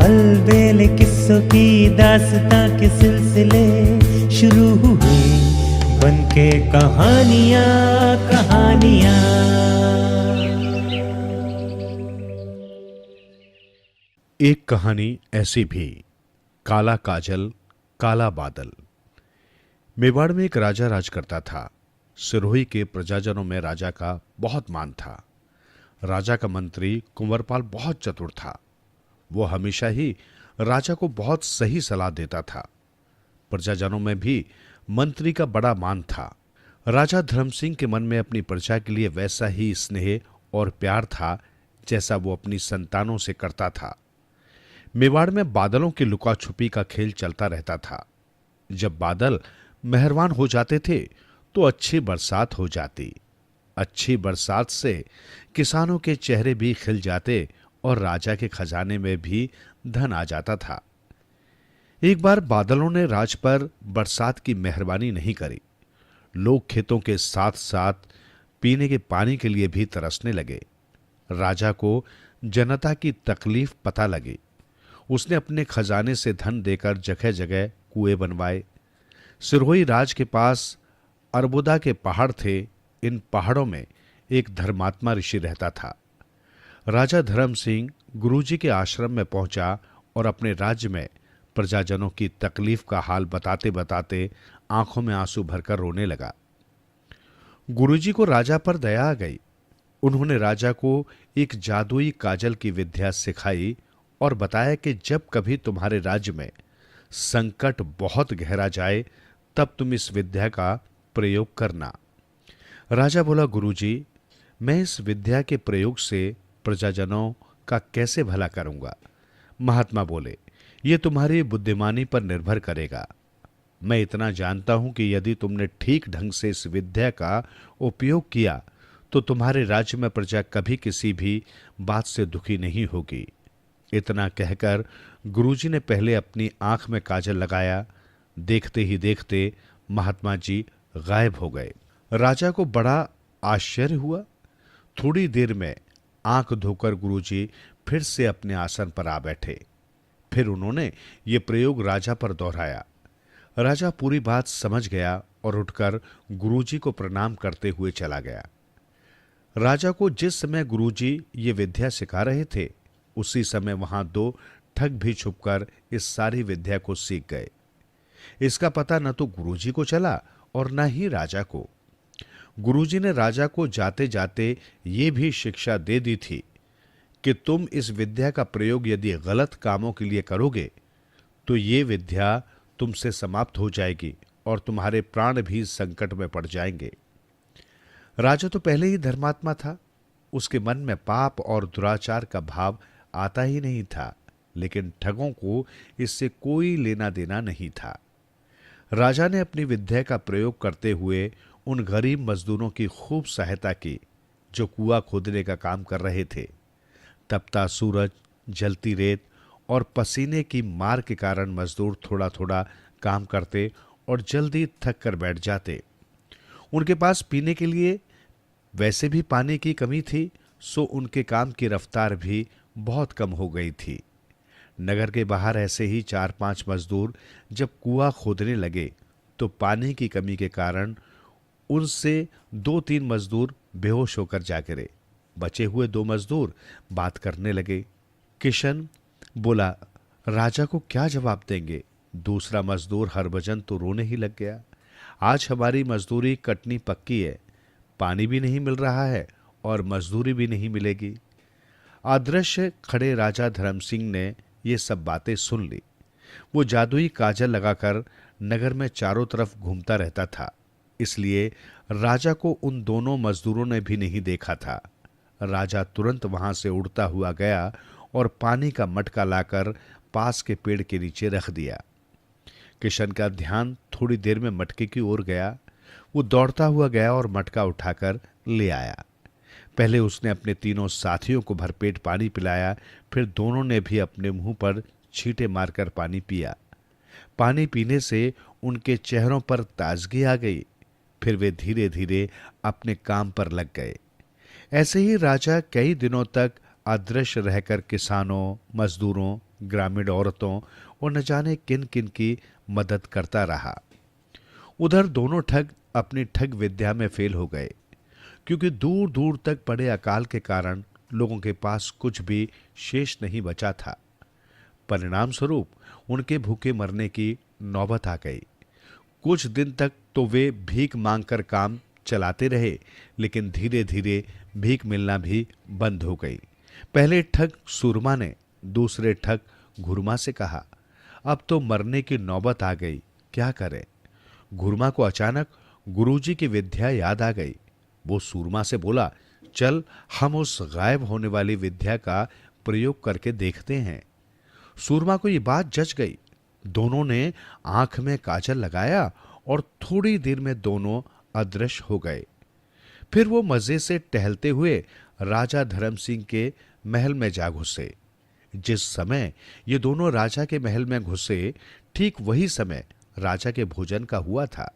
अलबेले किस्सों की दास्तां के सिलसिले शुरू हुए, बनके कहानियां कहानियां। एक कहानी ऐसी भी, काला काजल काला बादल। मेवाड़ में एक राजा राज करता था। सिरोही के प्रजाजनों में राजा का बहुत मान था। राजा का मंत्री कुंवरपाल बहुत चतुर था। वो हमेशा ही राजा को बहुत सही सलाह देता था। प्रजाजनों में भी मंत्री का बड़ा मान था। राजा धर्म सिंह के मन में अपनी प्रजा के लिए वैसा ही स्नेह और प्यार था जैसा वो अपनी संतानों से करता था। मेवाड़ में बादलों की लुका छुपी का खेल चलता रहता था। जब बादल मेहरबान हो जाते थे तो अच्छी बरसात हो जाती। अच्छी बरसात से किसानों के चेहरे भी खिल जाते और राजा के खजाने में भी धन आ जाता था। एक बार बादलों ने राज पर बरसात की मेहरबानी नहीं करी। लोग खेतों के साथ साथ पीने के पानी के लिए भी तरसने लगे। राजा को जनता की तकलीफ पता लगी। उसने अपने खजाने से धन देकर जगह जगह कुएं बनवाए। सिरोही राज के पास अरबुदा के पहाड़ थे। इन पहाड़ों में एक धर्मात्मा ऋषि रहता था। राजा धर्म सिंह गुरुजी के आश्रम में पहुंचा और अपने राज्य में प्रजाजनों की तकलीफ का हाल बताते बताते आंखों में आंसू भरकर रोने लगा। गुरुजी को राजा पर दया आ गई। उन्होंने राजा को एक जादुई काजल की विद्या सिखाई और बताया कि जब कभी तुम्हारे राज्य में संकट बहुत गहरा जाए तब तुम इस विद्या का प्रयोग करना। राजा बोला, गुरुजी, मैं इस विद्या के प्रयोग से प्रजाजनों का कैसे भला करूंगा? महात्मा बोले, यह तुम्हारी बुद्धिमानी पर निर्भर करेगा। मैं इतना जानता हूं कि यदि तुमने ठीक ढंग से इस विद्या का उपयोग किया तो तुम्हारे राज्य में प्रजा कभी किसी भी बात से दुखी नहीं होगी। इतना कहकर गुरुजी ने पहले अपनी आंख में काजल लगाया। देखते ही देखते महात्मा जी गायब हो गए। राजा को बड़ा आश्चर्य हुआ। थोड़ी देर में आंख धोकर गुरुजी फिर से अपने आसन पर आ बैठे। फिर उन्होंने ये प्रयोग राजा पर दोहराया। राजा पूरी बात समझ गया और उठकर गुरुजी को प्रणाम करते हुए चला गया। राजा को जिस समय गुरुजी ये विद्या सिखा रहे थे उसी समय वहां दो ठग भी छुपकर इस सारी विद्या को सीख गए। इसका पता न तो गुरुजी को चला और न ही राजा को। गुरुजी ने राजा को जाते जाते ये भी शिक्षा दे दी थी कि तुम इस विद्या का प्रयोग यदि गलत कामों के लिए करोगे तो ये विद्या तुमसे समाप्त हो जाएगी और तुम्हारे प्राण भी संकट में पड़ जाएंगे। राजा तो पहले ही धर्मात्मा था। उसके मन में पाप और दुराचार का भाव आता ही नहीं था, लेकिन ठगों को इससे कोई लेना देना नहीं था। राजा ने अपनी विद्या का प्रयोग करते हुए उन गरीब मजदूरों की खूब सहायता की जो कुआं खोदने का काम कर रहे थे। तपता सूरज, जलती रेत और पसीने की मार के कारण मजदूर थोड़ा थोड़ा काम करते और जल्दी थक कर बैठ जाते। उनके पास पीने के लिए वैसे भी पानी की कमी थी, सो उनके काम की रफ्तार भी बहुत कम हो गई थी। नगर के बाहर ऐसे ही 4-5 मजदूर जब कुआं खोदने लगे तो पानी की कमी के कारण उनसे 2-3 मजदूर बेहोश होकर जा गिरे। बचे हुए 2 मजदूर बात करने लगे। किशन बोला, राजा को क्या जवाब देंगे? दूसरा मजदूर हरभजन तो रोने ही लग गया। आज हमारी मजदूरी कटनी पक्की है, पानी भी नहीं मिल रहा है और मजदूरी भी नहीं मिलेगी। अदृश्य खड़े राजा धर्म सिंह ने ये सब बातें सुन ली। वो जादुई काजल लगाकर नगर में चारों तरफ घूमता रहता था, इसलिए राजा को उन दोनों मजदूरों ने भी नहीं देखा था। राजा तुरंत वहां से उड़ता हुआ गया और पानी का मटका लाकर पास के पेड़ के नीचे रख दिया। किशन का ध्यान थोड़ी देर में मटके की ओर गया। वो दौड़ता हुआ गया और मटका उठाकर ले आया। पहले उसने अपने तीनों साथियों को भरपेट पानी पिलाया, फिर दोनों ने भी अपने मुंह पर छींटे मारकर पानी पिया। पानी पीने से उनके चेहरों पर ताजगी आ गई। फिर वे धीरे धीरे अपने काम पर लग गए। ऐसे ही राजा कई दिनों तक अदृश्य रहकर किसानों, मजदूरों ग्रामीण औरतों और न जाने किन किन की मदद करता रहा। उधर दोनों ठग अपनी ठग विद्या में फेल हो गए, क्योंकि दूर दूर तक पड़े अकाल के कारण लोगों के पास कुछ भी शेष नहीं बचा था। परिणाम स्वरूप उनके भूखे मरने की नौबत आ गई। कुछ दिन तक तो वे भीख मांगकर काम चलाते रहे, लेकिन धीरे धीरे भीख मिलना भी बंद हो गई। पहले ठग सूरमा ने दूसरे ठग घुरमा से कहा, अब तो मरने की नौबत आ गई, क्या करें। घुरमा को अचानक गुरुजी की विद्या याद आ गई। वो सूरमा से बोला, चल हम उस गायब होने वाली विद्या का प्रयोग करके देखते हैं। सूरमा को ये बात जच गई। दोनों ने आंख में काजल लगाया और थोड़ी देर में दोनों अदृश्य हो गए। फिर वो मजे से टहलते हुए राजा धर्म सिंह के महल में जा घुसे। जिस समय ये दोनों राजा के महल में घुसे, ठीक वही समय राजा के भोजन का हुआ था।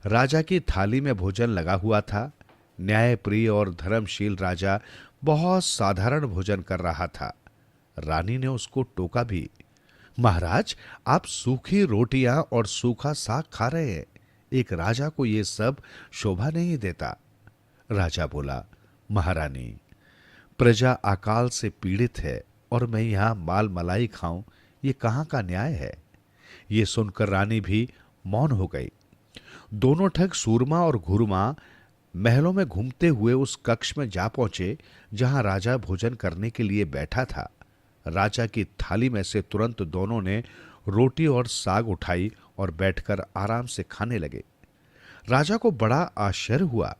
राजा की थाली में भोजन लगा हुआ था। न्यायप्रिय और धर्मशील राजा बहुत साधारण भोजन कर रहा था। रानी ने उसको टोका भी, महाराज आप सूखी रोटियां और सूखा साग खा रहे हैं, एक राजा को ये सब शोभा नहीं देता। राजा बोला, महारानी प्रजा अकाल से पीड़ित है और मैं यहां माल मलाई खाऊं, ये कहां का न्याय है। ये सुनकर रानी भी मौन हो गई। दोनों ठग सूरमा और घुरमा महलों में घूमते हुए उस कक्ष में जा पहुंचे जहां राजा भोजन करने के लिए बैठा था। राजा की थाली में से तुरंत दोनों ने रोटी और साग उठाई और बैठकर आराम से खाने लगे। राजा को बड़ा आश्चर्य हुआ।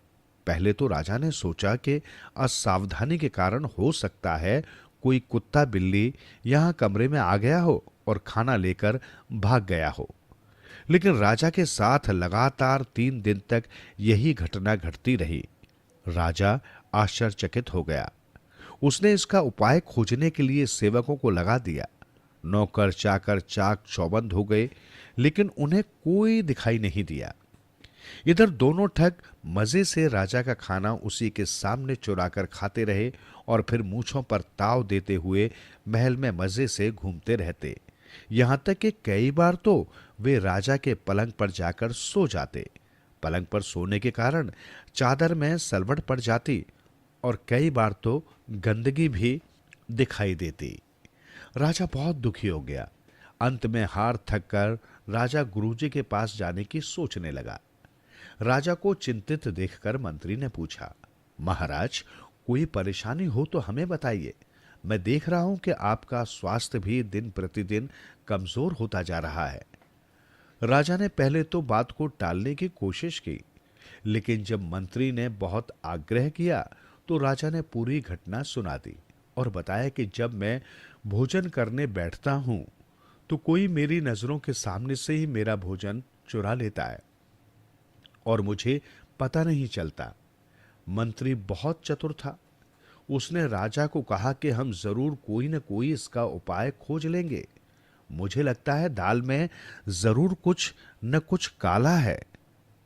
पहले तो राजा ने सोचा कि असावधानी के कारण हो सकता है कोई कुत्ता बिल्ली यहां कमरे में आ गया हो और खाना लेकर भाग गया हो, लेकिन राजा के साथ लगातार 3 दिन तक यही घटना घटती रही। राजा आश्चर्यचकित हो गया। उसने इसका उपाय खोजने के लिए सेवकों को लगा दिया। नौकर चाकर चाक चौबंद हो गए, लेकिन उन्हें कोई दिखाई नहीं दिया। इधर दोनों ठग मजे से राजा का खाना उसी के सामने चुराकर खाते रहे और फिर मूंछों पर ताव देते हुए महल में मजे से घूमते रहते। यहां तक कि कई बार तो वे राजा के पलंग पर जाकर सो जाते। पलंग पर सोने के कारण चादर में सलवट पड़ जाती और कई बार तो गंदगी भी दिखाई देती। राजा बहुत दुखी हो गया। अंत में हार थक कर राजा गुरुजी के पास जाने की सोचने लगा। राजा को चिंतित देखकर मंत्री ने पूछा, महाराज कोई परेशानी हो तो हमें बताइए। मैं देख रहा हूं कि आपका स्वास्थ्य भी दिन प्रतिदिन कमजोर होता जा रहा है। राजा ने पहले तो बात को टालने की कोशिश की, लेकिन जब मंत्री ने बहुत आग्रह किया तो राजा ने पूरी घटना सुना दी और बताया कि जब मैं भोजन करने बैठता हूं तो कोई मेरी नजरों के सामने से ही मेरा भोजन चुरा लेता है और मुझे पता नहीं चलता। मंत्री बहुत चतुर था। उसने राजा को कहा कि हम जरूर कोई न कोई इसका उपाय खोज लेंगे। मुझे लगता है दाल में जरूर कुछ न कुछ काला है।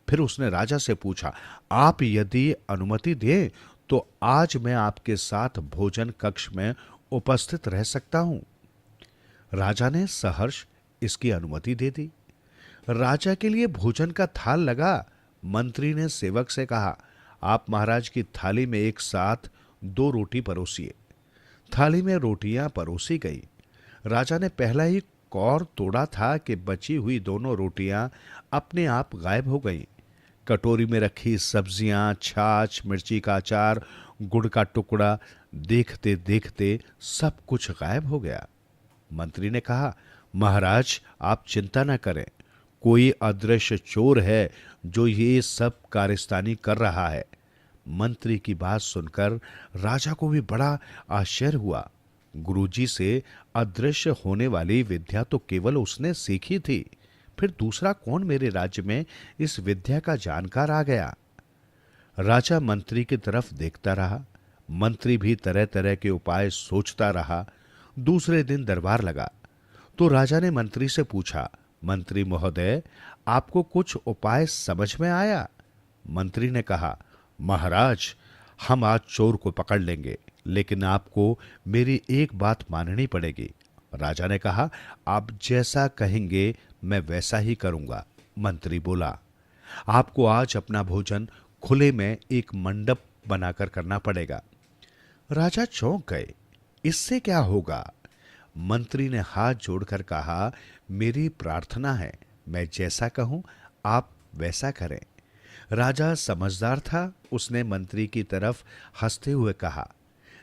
फिर उसने राजा से पूछा, आप यदि अनुमति दें तो आज मैं आपके साथ भोजन कक्ष में उपस्थित रह सकता हूं। राजा ने सहर्ष इसकी अनुमति दे दी। राजा के लिए भोजन का थाल लगा। मंत्री ने सेवक से कहा, आप महाराज की थाली में एक साथ 2 रोटी परोसिए। थाली में रोटियां परोसी गई। राजा ने पहला ही कौर तोड़ा था कि बची हुई दोनों रोटियां अपने आप गायब हो गईं। कटोरी में रखी सब्जियां, छाछ, मिर्ची का अचार, गुड़ का टुकड़ा, देखते देखते सब कुछ गायब हो गया। मंत्री ने कहा, महाराज आप चिंता न करें, कोई अदृश्य चोर है जो ये सब कारस्तानी कर रहा है। मंत्री की बात सुनकर राजा को भी बड़ा आश्चर्य हुआ। गुरुजी से अदृश्य होने वाली विद्या तो केवल उसने सीखी थी, फिर दूसरा कौन मेरे राज्य में इस विद्या का जानकार आ गया। राजा मंत्री की तरफ देखता रहा। मंत्री भी तरह तरह के उपाय सोचता रहा। दूसरे दिन दरबार लगा तो राजा ने मंत्री से पूछा, मंत्री महोदय आपको कुछ उपाय समझ में आया? मंत्री ने कहा, महाराज हम आज चोर को पकड़ लेंगे, लेकिन आपको मेरी एक बात माननी पड़ेगी। राजा ने कहा, आप जैसा कहेंगे मैं वैसा ही करूंगा। मंत्री बोला, आपको आज अपना भोजन खुले में एक मंडप बनाकर करना पड़ेगा। राजा चौंक गए, इससे क्या होगा? मंत्री ने हाथ जोड़कर कहा, मेरी प्रार्थना है, मैं जैसा कहूं आप वैसा करें। राजा समझदार था, उसने मंत्री की तरफ हंसते हुए कहा,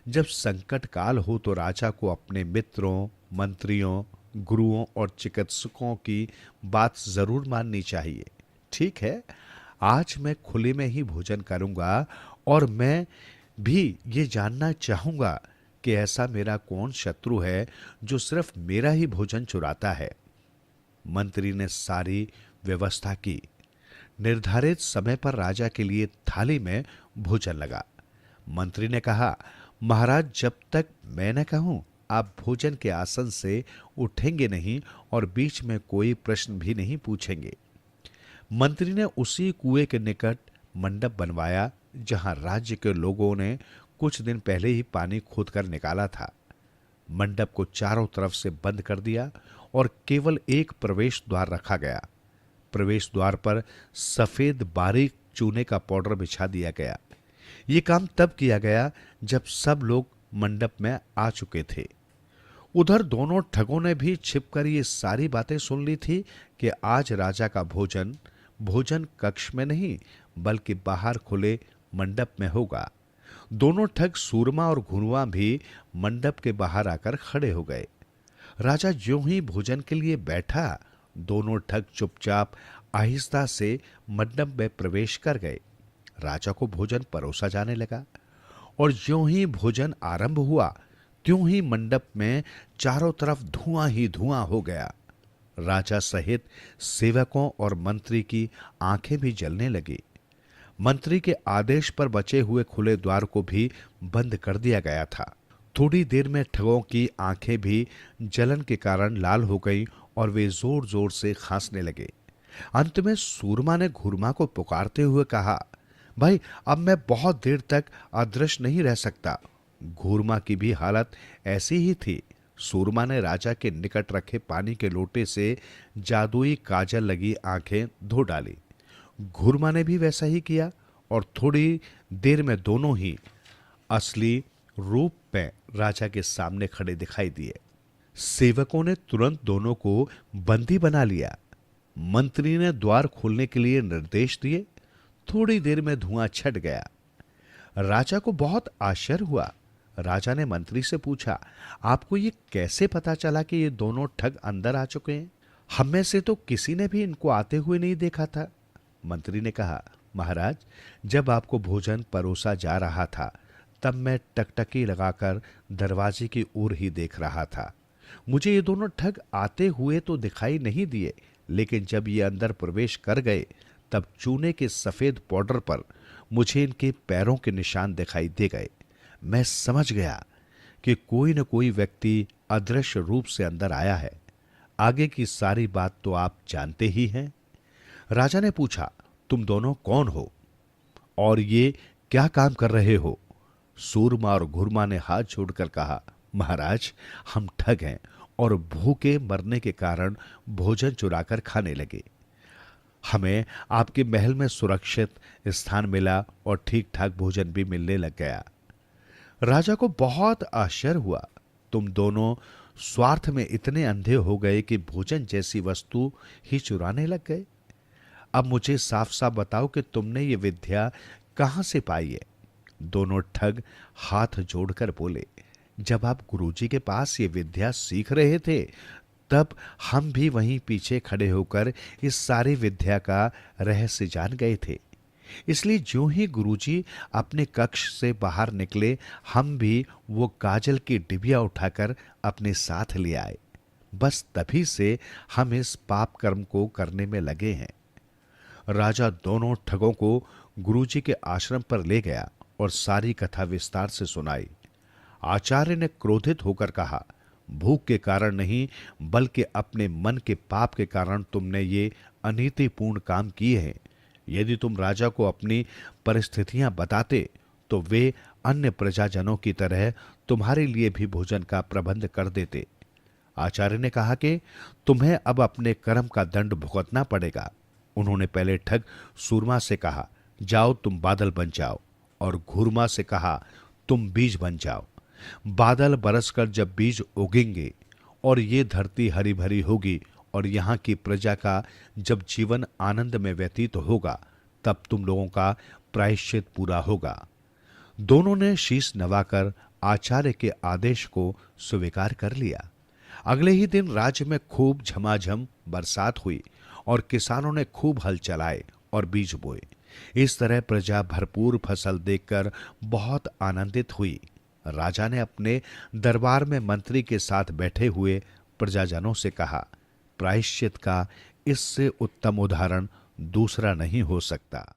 जब संकट काल हो तो राजा को अपने मित्रों, मंत्रियों, गुरुओं और चिकित्सकों की बात जरूर माननी चाहिए। ठीक है, आज मैं खुले में ही भोजन करूंगा और मैं भी ये जानना चाहूंगा कि ऐसा मेरा कौन शत्रु है जो सिर्फ मेरा ही भोजन चुराता है। मंत्री ने सारी व्यवस्था की। निर्धारित समय पर राजा के लिए थाली में भोजन लगा। मंत्री ने कहा, महाराज, जब तक मैं न कहूं आप भोजन के आसन से उठेंगे नहीं और बीच में कोई प्रश्न भी नहीं पूछेंगे। मंत्री ने उसी कुएं के निकट मंडप बनवाया जहां राज्य के लोगों ने कुछ दिन पहले ही पानी खोदकर निकाला था। मंडप को चारों तरफ से बंद कर दिया और केवल एक प्रवेश द्वार रखा गया। प्रवेश द्वार पर सफेद बारीक चूने का पाउडर बिछा दिया गया। ये काम तब किया गया जब सब लोग मंडप में आ चुके थे। उधर दोनों ठगों ने भी छिपकर ये सारी बातें सुन ली थी कि आज राजा का भोजन कक्ष में नहीं बल्कि बाहर खुले मंडप में होगा। दोनों ठग सूरमा और घुनुआ भी मंडप के बाहर आकर खड़े हो गए। राजा ज्यों ही भोजन के लिए बैठा, दोनों ठग चुपचाप आहिस्ता से मंडप में प्रवेश कर गए। राजा को भोजन परोसा जाने लगा और ज्यों ही भोजन आरंभ हुआ त्यों ही मंडप में चारों तरफ धुआं ही धुआं हो गया। राजा सहित सेवकों और मंत्री की आंखें भी जलने लगी। मंत्री के आदेश पर बचे हुए खुले द्वार को भी बंद कर दिया गया था। थोड़ी देर में ठगों की आंखें भी जलन के कारण लाल हो गईं और वे जोर जोर से खांसने लगे। अंत में सूरमा ने घुरमा को पुकारते हुए कहा, भाई, अब मैं बहुत देर तक अदृश्य नहीं रह सकता। घुरमा की भी हालत ऐसी ही थी। सूरमा ने राजा के निकट रखे पानी के लोटे से जादुई काजल लगी आंखें धो डाली। घुरमा ने भी वैसा ही किया और थोड़ी देर में दोनों ही असली रूप में राजा के सामने खड़े दिखाई दिए। सेवकों ने तुरंत दोनों को बंदी बना लिया। मंत्री ने द्वार खोलने के लिए निर्देश दिए। थोड़ी देर में धुआं छट गया। राजा को बहुत आश्चर्य हुआ। राजा ने मंत्री से पूछा, आपको ये कैसे पता चला कि ये दोनों ठग अंदर आ चुके हैं? हम में से तो किसी ने भी इनको आते हुए नहीं देखा था। मंत्री ने कहा, महाराज, जब आपको भोजन परोसा जा रहा था तब मैं टकटकी लगाकर दरवाजे की ओर ही देख रहा था। मुझे ये दोनों ठग आते हुए तो दिखाई नहीं दिए, लेकिन जब ये अंदर प्रवेश कर गए तब चूने के सफेद पाउडर पर मुझे इनके पैरों के निशान दिखाई दे गए। मैं समझ गया कि कोई न कोई व्यक्ति अदृश्य रूप से अंदर आया है। आगे की सारी बात तो आप जानते ही हैं। राजा ने पूछा, तुम दोनों कौन हो और ये क्या काम कर रहे हो? सूरमा और घुरमा ने हाथ जोड़कर कहा, महाराज, हम ठग हैं और भूखे मरने के कारण भोजन चुराकर खाने लगे। हमें आपके महल में सुरक्षित स्थान मिला और ठीक ठाक भोजन भी मिलने लग गया। राजा को बहुत आश्चर्य हुआ। तुम दोनों स्वार्थ में इतने अंधे हो गए कि भोजन जैसी वस्तु ही चुराने लग गए। अब मुझे साफ साफ बताओ कि तुमने ये विद्या कहां से पाई है? दोनों ठग हाथ जोड़कर बोले, जब आप गुरुजी के पास ये विद्या सीख रहे थे तब हम भी वहीं पीछे खड़े होकर इस सारी विद्या का रहस्य जान गए थे। इसलिए ज्यों ही गुरुजी अपने कक्ष से बाहर निकले, हम भी वो काजल की डिबिया उठाकर अपने साथ ले आए। बस तभी से हम इस पाप कर्म को करने में लगे हैं। राजा दोनों ठगों को गुरुजी के आश्रम पर ले गया और सारी कथा विस्तार से सुनाई। आचार्य ने क्रोधित होकर कहा, भूख के कारण नहीं बल्कि अपने मन के पाप के कारण तुमने ये अनीतिपूर्ण काम किए हैं। यदि तुम राजा को अपनी परिस्थितियां बताते तो वे अन्य प्रजाजनों की तरह तुम्हारे लिए भी भोजन का प्रबंध कर देते। आचार्य ने कहा कि तुम्हें अब अपने कर्म का दंड भुगतना पड़ेगा। उन्होंने पहले ठग सूरमा से कहा, जाओ तुम बादल बन जाओ, और घूरमा से कहा, तुम बीज बन जाओ। बादल बरसकर जब बीज उगेंगे और ये धरती हरी भरी होगी और यहाँ की प्रजा का जब जीवन आनंद में व्यतीत होगा, तब तुम लोगों का प्रायश्चित पूरा होगा। दोनों ने शीश नवाकर आचार्य के आदेश को स्वीकार कर लिया। अगले ही दिन राज्य में खूब झमाझम बरसात हुई और किसानों ने खूब हल चलाए और बीज बोए। इस तरह प्रजा भरपूर फसल देखकर बहुत आनंदित हुई। राजा ने अपने दरबार में मंत्री के साथ बैठे हुए प्रजाजनों से कहा, प्रायश्चित का इससे उत्तम उदाहरण दूसरा नहीं हो सकता।